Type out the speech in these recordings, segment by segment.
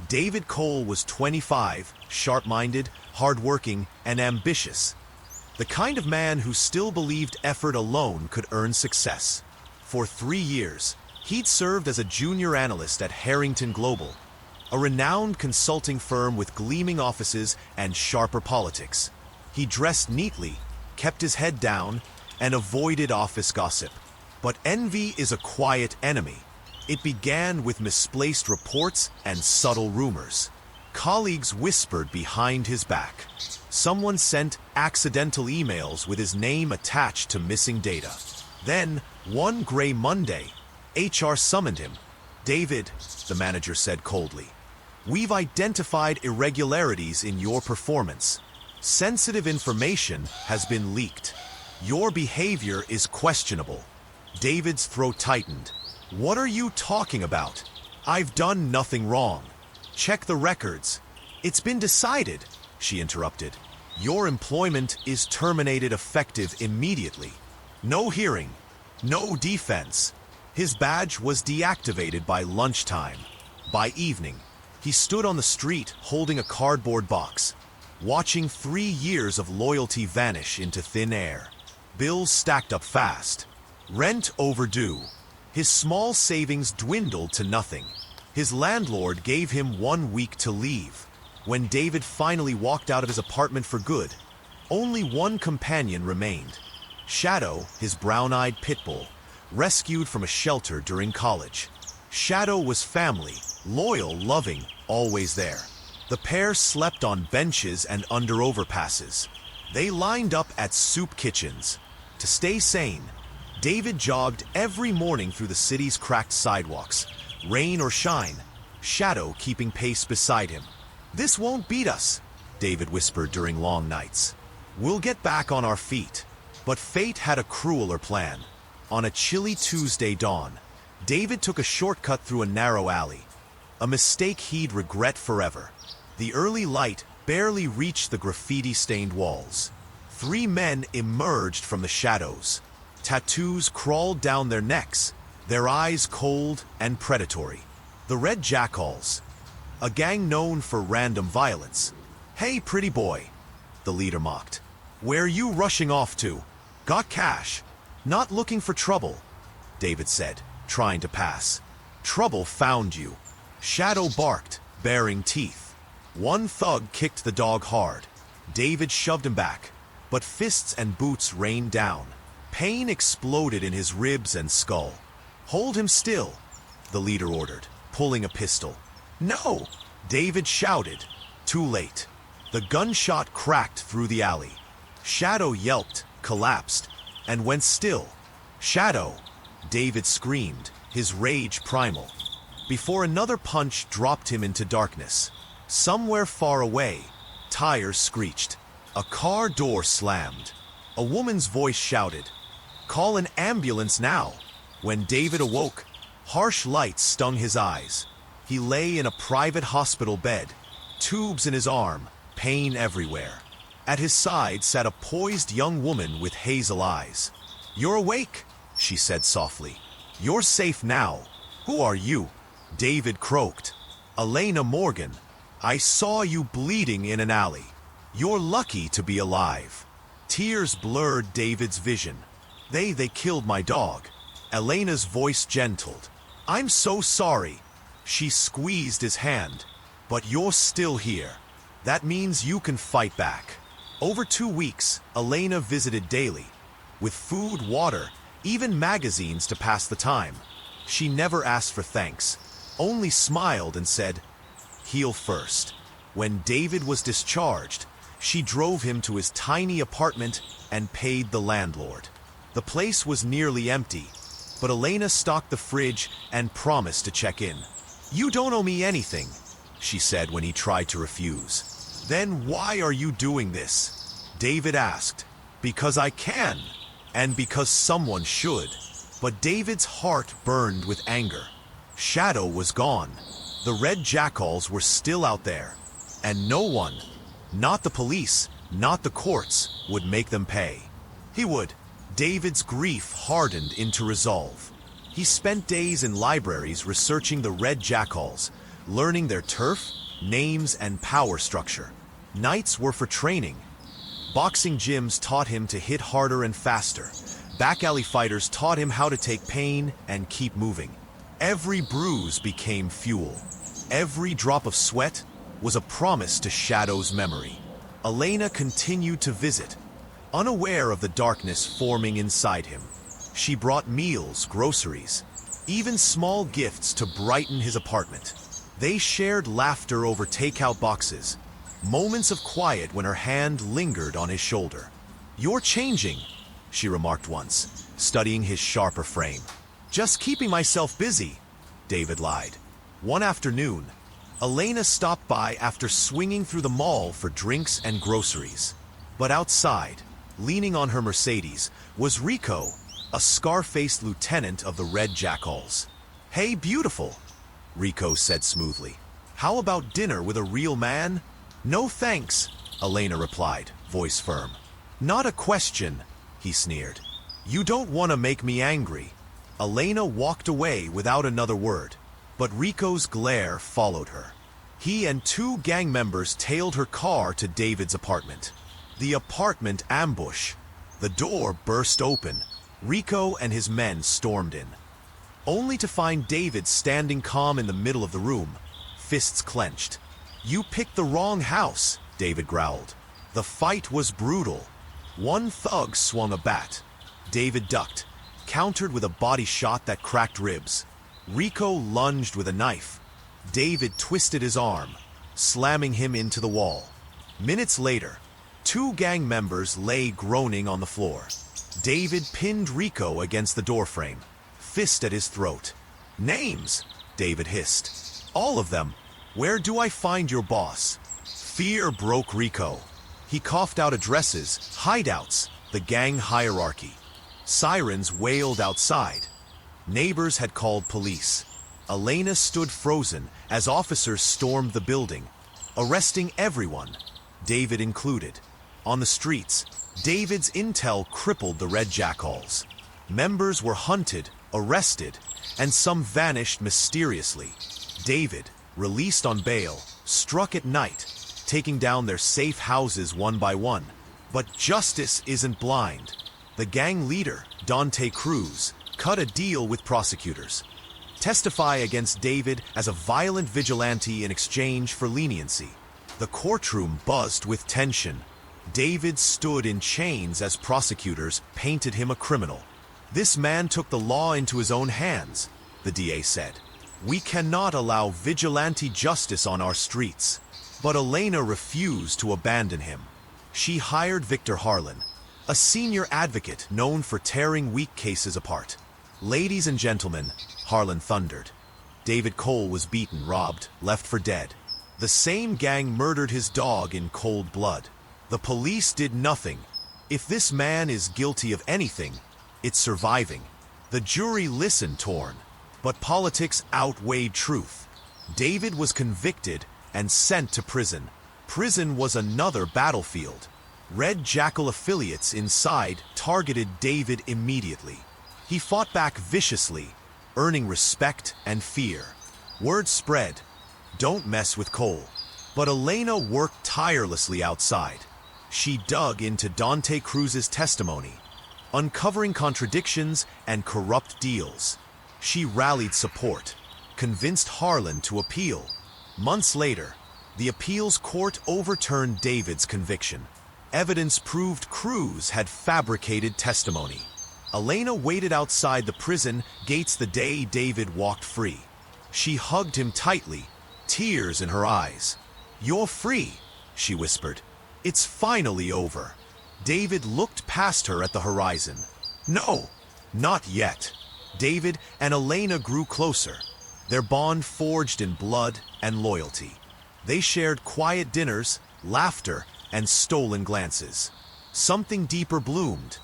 David Cole was 25, sharp-minded, hard-working, and ambitious. The kind of man who still believed effort alone could earn success. For 3 years, he'd served as a junior analyst at Harrington Global, a renowned consulting firm with gleaming offices and sharper politics. He dressed neatly, kept his head down, and avoided office gossip. But envy is a quiet enemy. It began with misplaced reports and subtle rumors. Colleagues whispered behind his back. Someone sent accidental emails with his name attached to missing data. Then, one gray Monday, HR summoned him. "David," the manager said coldly, "we've identified irregularities in your performance. Sensitive information has been leaked. Your behavior is questionable." David's throat tightened. "What are you talking about? I've done nothing wrong. Check the records." "It's been decided," she interrupted. "Your employment is terminated effective immediately. No hearing, no defense." His badge was deactivated by lunchtime. By evening, he stood on the street holding a cardboard box, watching 3 years of loyalty vanish into thin air. Bills stacked up fast. Rent overdue. His small savings dwindled to nothing. His landlord gave him 1 week to leave. When David finally walked out of his apartment for good, only one companion remained. Shadow, his brown-eyed pit bull, rescued from a shelter during college. Shadow was family, loyal, loving, always there. The pair slept on benches and under overpasses. They lined up at soup kitchens. To stay sane, David jogged every morning through the city's cracked sidewalks, rain or shine, Shadow keeping pace beside him. "This won't beat us," David whispered during long nights. "We'll get back on our feet." But fate had a crueler plan. On a chilly Tuesday dawn, David took a shortcut through a narrow alley, a mistake he'd regret forever. The early light barely reached the graffiti-stained walls. 3 men emerged from the shadows. Tattoos crawled down their necks, their eyes cold and predatory. The Red Jackals, a gang known for random violence. "Hey, pretty boy," the leader mocked. "Where you rushing off to? Got cash?" "Not looking for trouble," David said, trying to pass. "Trouble found you." Shadow barked, baring teeth. One thug kicked the dog hard. David shoved him back, but fists and boots rained down. Pain exploded in his ribs and skull. "Hold him still," the leader ordered, pulling a pistol. "No!" David shouted. Too late. The gunshot cracked through the alley. Shadow yelped, collapsed, and went still. "Shadow!" David screamed, his rage primal. Before another punch dropped him into darkness. Somewhere far away, tires screeched. A car door slammed. A woman's voice shouted, "Call an ambulance now!" When David awoke, harsh light stung his eyes. He lay in a private hospital bed, tubes in his arm, pain everywhere. At his side sat a poised young woman with hazel eyes. "You're awake," she said softly. "You're safe now." "Who are you?" David croaked. "Elena Morgan. I saw you bleeding in an alley. You're lucky to be alive." Tears blurred David's vision. They killed my dog." Elena's voice gentled. "I'm so sorry." She squeezed his hand. "But you're still here. That means you can fight back." Over 2 weeks, Elena visited daily, with food, water, even magazines to pass the time. She never asked for thanks, only smiled and said, "Heal first." When David was discharged, she drove him to his tiny apartment and paid the landlord. The place was nearly empty, but Elena stocked the fridge and promised to check in. "You don't owe me anything," she said when he tried to refuse. "Then why are you doing this?" David asked. "Because I can, and because someone should." But David's heart burned with anger. Shadow was gone. The Red Jackals were still out there, and no one, not the police, not the courts, would make them pay. He would. David's grief hardened into resolve. He spent days in libraries researching the Red Jackals, learning their turf, names, and power structure. Nights were for training. Boxing gyms taught him to hit harder and faster. Back alley fighters taught him how to take pain and keep moving. Every bruise became fuel. Every drop of sweat was a promise to Shadow's memory. Elena continued to visit, unaware of the darkness forming inside him. She brought meals, groceries, even small gifts to brighten his apartment. They shared laughter over takeout boxes, moments of quiet when her hand lingered on his shoulder. "You're changing," she remarked once, studying his sharper frame. "Just keeping myself busy," David lied. One afternoon, Elena stopped by after swinging through the mall for drinks and groceries. But outside, leaning on her Mercedes, was Rico, a scar-faced lieutenant of the Red Jackals. "Hey, beautiful," Rico said smoothly. "How about dinner with a real man?" "No thanks," Elena replied, voice firm. "Not a question," he sneered. "You don't want to make me angry." Elena walked away without another word, but Rico's glare followed her. He and two gang members tailed her car to David's apartment. The apartment ambush. The door burst open. Rico and his men stormed in, only to find David standing calm in the middle of the room, fists clenched. "You picked the wrong house," David growled. The fight was brutal. One thug swung a bat. David ducked, countered with a body shot that cracked ribs. Rico lunged with a knife. David twisted his arm, slamming him into the wall. Minutes later, two gang members lay groaning on the floor. David pinned Rico against the doorframe, fist at his throat. "Names," David hissed. "All of them. Where do I find your boss?" Fear broke Rico. He coughed out addresses, hideouts, the gang hierarchy. Sirens wailed outside. Neighbors had called police. Elena stood frozen as officers stormed the building, arresting everyone, David included. On the streets, David's intel crippled the Red Jackals. Members were hunted, arrested, and some vanished mysteriously. David, released on bail, struck at night, taking down their safe houses one by one. But justice isn't blind. The gang leader, Dante Cruz, cut a deal with prosecutors. Testify against David as a violent vigilante in exchange for leniency. The courtroom buzzed with tension. David stood in chains as prosecutors painted him a criminal. "This man took the law into his own hands," the DA said. "We cannot allow vigilante justice on our streets." But Elena refused to abandon him. She hired Victor Harlan, a senior advocate known for tearing weak cases apart. "Ladies and gentlemen," Harlan thundered. David Cole was beaten, robbed, left for dead. The same gang murdered his dog in cold blood. The police did nothing. If this man is guilty of anything, it's surviving. The jury listened, torn, but politics outweighed truth. David was convicted and sent to prison. Prison was another battlefield. Red Jackal affiliates inside targeted David immediately. He fought back viciously, earning respect and fear. Word spread, "Don't mess with Cole." But Elena worked tirelessly outside. She dug into Dante Cruz's testimony, uncovering contradictions and corrupt deals. She rallied support, convinced Harlan to appeal. Months later, the appeals court overturned David's conviction. Evidence proved Cruz had fabricated testimony. Elena waited outside the prison gates the day David walked free. She hugged him tightly, tears in her eyes. "You're free," she whispered. "It's finally over." David looked past her at the horizon. "No, not yet." David and Elena grew closer, their bond forged in blood and loyalty. They shared quiet dinners, laughter, and stolen glances. Something deeper bloomed,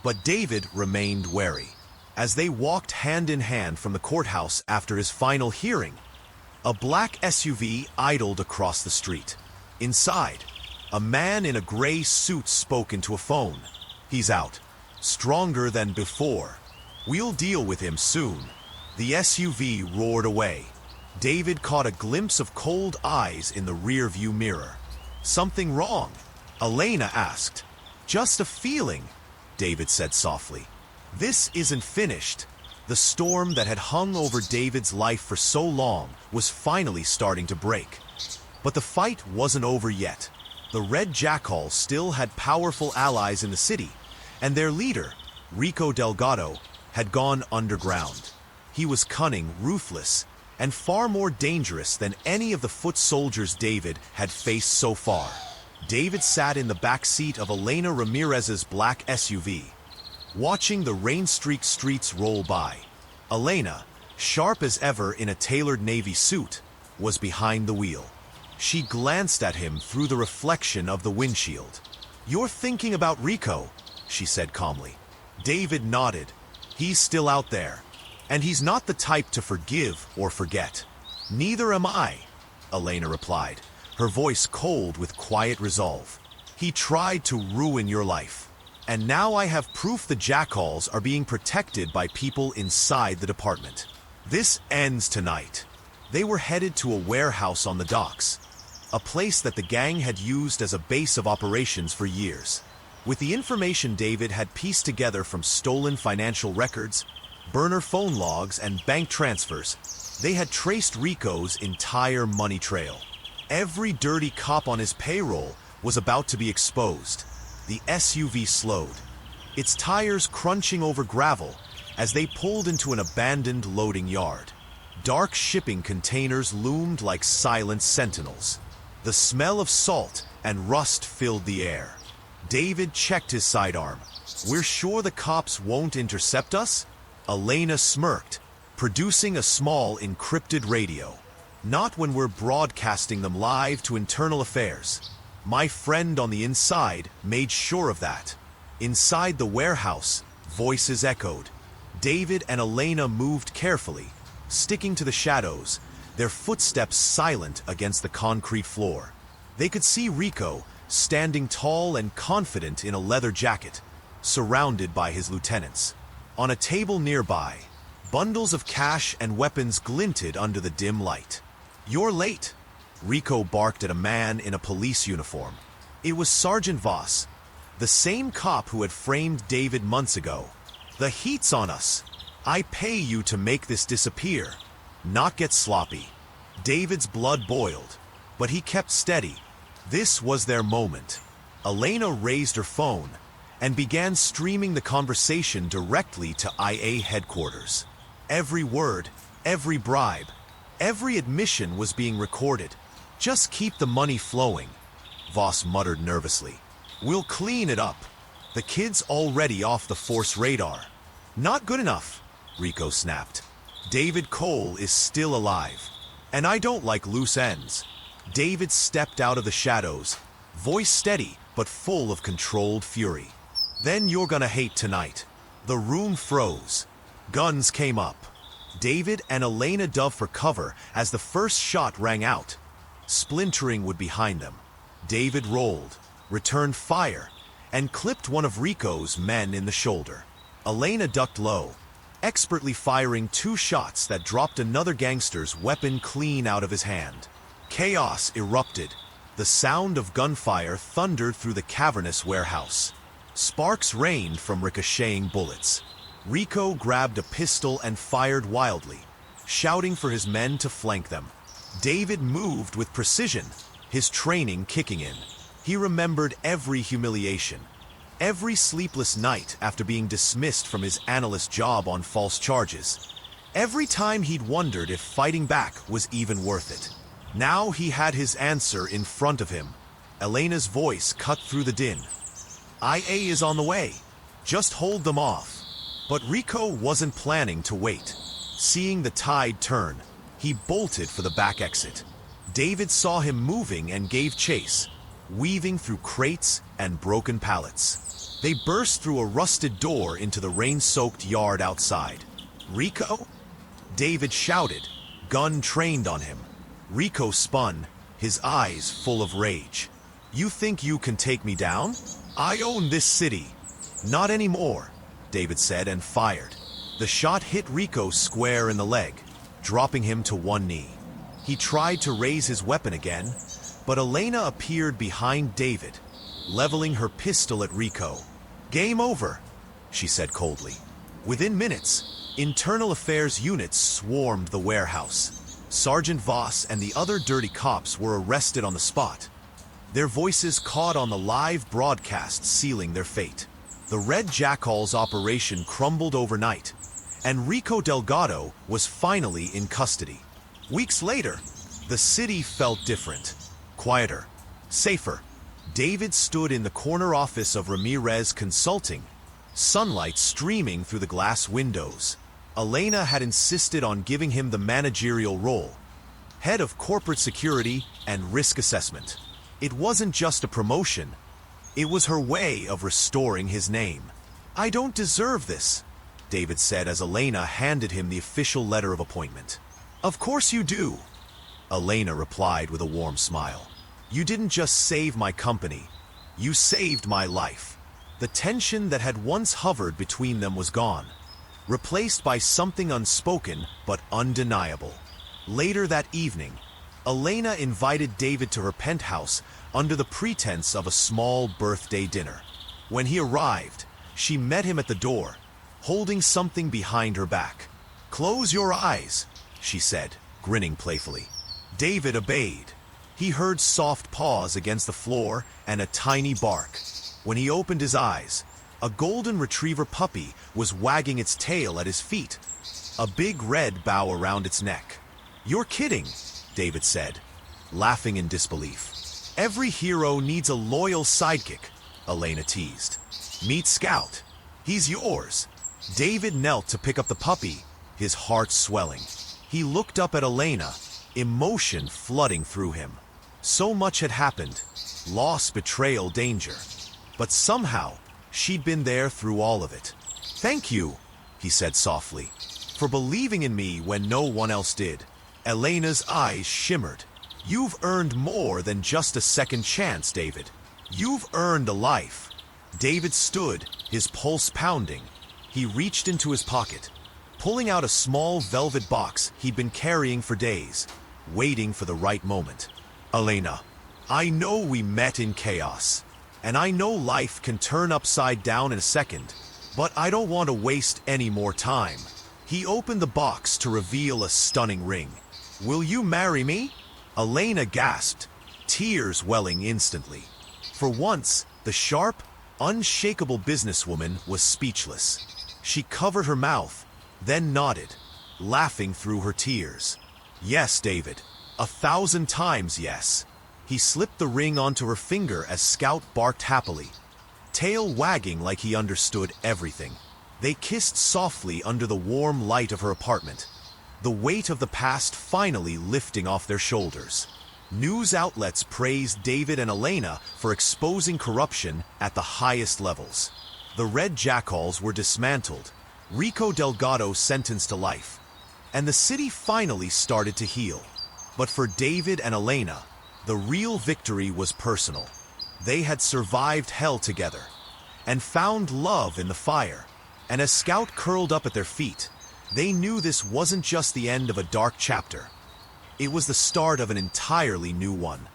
but David remained wary. As they walked hand in hand from the courthouse after his final hearing, a black SUV idled across the street. Inside, a man in a gray suit spoke into a phone. "He's out, stronger than before. We'll deal with him soon." The SUV roared away. David caught a glimpse of cold eyes in the rear-view mirror. "Something wrong?" Elena asked. "Just a feeling," David said softly. This isn't finished. The storm that had hung over David's life for so long was finally starting to break. But the fight wasn't over yet. The Red Jackals still had powerful allies in the city, and their leader, Rico Delgado, had gone underground. He was cunning, ruthless, and far more dangerous than any of the foot soldiers David had faced so far. David sat in the back seat of Elena Ramirez's black SUV, watching the rain-streaked streets roll by. Elena, sharp as ever in a tailored navy suit, was behind the wheel. She glanced at him through the reflection of the windshield. "You're thinking about Rico," she said calmly. David nodded. "He's still out there, and he's not the type to forgive or forget." "Neither am I," Elena replied, her voice cold with quiet resolve. "He tried to ruin your life, and now I have proof the Jackals are being protected by people inside the department. This ends tonight." They were headed to a warehouse on the docks, a place that the gang had used as a base of operations for years. With the information David had pieced together from stolen financial records, burner phone logs, and bank transfers, they had traced Rico's entire money trail. Every dirty cop on his payroll was about to be exposed. The SUV slowed, its tires crunching over gravel as they pulled into an abandoned loading yard. Dark shipping containers loomed like silent sentinels. The smell of salt and rust filled the air. David checked his sidearm. "We're sure the cops won't intercept us?" Elena smirked, producing a small encrypted radio. "Not when we're broadcasting them live to internal affairs." My friend on the inside made sure of that. Inside the warehouse, voices echoed. David and Elena moved carefully, sticking to the shadows, their footsteps silent against the concrete floor. They could see Rico, standing tall and confident in a leather jacket, surrounded by his lieutenants. On a table nearby, bundles of cash and weapons glinted under the dim light. "You're late," Rico barked at a man in a police uniform. It was Sergeant Voss, the same cop who had framed David months ago. "The heat's on us. I pay you to make this disappear, not get sloppy." David's blood boiled, but he kept steady. This was their moment. Elena raised her phone and began streaming the conversation directly to IA headquarters. Every word, every bribe, every admission was being recorded. "Just keep the money flowing," Voss muttered nervously. "We'll clean it up. The kid's already off the force radar." "Not good enough," Rico snapped. "David Cole is still alive, and I don't like loose ends." David stepped out of the shadows, voice steady but full of controlled fury. "Then you're gonna hate tonight." The room froze. Guns came up. David and Elena dove for cover as the first shot rang out. Splintering wood behind them. David rolled, returned fire, and clipped one of Rico's men in the shoulder. Elena ducked low, expertly firing 2 shots that dropped another gangster's weapon clean out of his hand. Chaos erupted. The sound of gunfire thundered through the cavernous warehouse. Sparks rained from ricocheting bullets. Rico grabbed a pistol and fired wildly, shouting for his men to flank them. David moved with precision, his training kicking in. He remembered every humiliation, every sleepless night after being dismissed from his analyst job on false charges. Every time he'd wondered if fighting back was even worth it. Now he had his answer in front of him. Elena's voice cut through the din. "IA is on the way. Just hold them off." But Rico wasn't planning to wait. Seeing the tide turn, he bolted for the back exit. David saw him moving and gave chase, weaving through crates and broken pallets. They burst through a rusted door into the rain-soaked yard outside. "Rico?" David shouted, gun trained on him. Rico spun, his eyes full of rage. "You think you can take me down? I own this city." "Not anymore," David said and fired. The shot hit Rico square in the leg, dropping him to one knee. He tried to raise his weapon again, but Elena appeared behind David, leveling her pistol at Rico. "Game over," she said coldly. Within minutes, internal affairs units swarmed the warehouse. Sergeant Voss and the other dirty cops were arrested on the spot, their voices caught on the live broadcast sealing their fate. The Red Jackals operation crumbled overnight, and Rico Delgado was finally in custody. Weeks later, the city felt different, quieter, safer. David stood in the corner office of Ramirez Consulting, sunlight streaming through the glass windows. Elena had insisted on giving him the managerial role, head of corporate security and risk assessment. It wasn't just a promotion, it was her way of restoring his name. "I don't deserve this," David said as Elena handed him the official letter of appointment. "Of course you do," Elena replied with a warm smile. "You didn't just save my company, you saved my life." The tension that had once hovered between them was gone, replaced by something unspoken but undeniable. Later that evening, Elena invited David to her penthouse under the pretense of a small birthday dinner. When he arrived, she met him at the door, holding something behind her back. "Close your eyes," she said, grinning playfully. David obeyed. He heard soft paws against the floor and a tiny bark. When he opened his eyes, a golden retriever puppy was wagging its tail at his feet, a big red bow around its neck. "You're kidding," David said, laughing in disbelief. "Every hero needs a loyal sidekick," Elena teased. "Meet Scout. He's yours." David knelt to pick up the puppy, his heart swelling. He looked up at Elena, emotion flooding through him. So much had happened, loss, betrayal, danger. But somehow, she'd been there through all of it. "Thank you," he said softly, "for believing in me when no one else did." Elena's eyes shimmered. "You've earned more than just a second chance, David. You've earned a life." David stood, his pulse pounding. He reached into his pocket, pulling out a small velvet box he'd been carrying for days, waiting for the right moment. "Elena, I know we met in chaos, and I know life can turn upside down in a second, but I don't want to waste any more time." He opened the box to reveal a stunning ring. "Will you marry me?" Elena gasped, tears welling instantly. For once, the sharp, unshakable businesswoman was speechless. She covered her mouth, then nodded, laughing through her tears. "Yes, David, 1,000 times yes." He slipped the ring onto her finger as Scout barked happily, tail wagging like he understood everything. They kissed softly under the warm light of her apartment, the weight of the past finally lifting off their shoulders. News outlets praised David and Elena for exposing corruption at the highest levels. The Red Jackals were dismantled, Rico Delgado sentenced to life, and the city finally started to heal. But for David and Elena, the real victory was personal. They had survived hell together, and found love in the fire. And as Scout curled up at their feet, they knew this wasn't just the end of a dark chapter. It was the start of an entirely new one.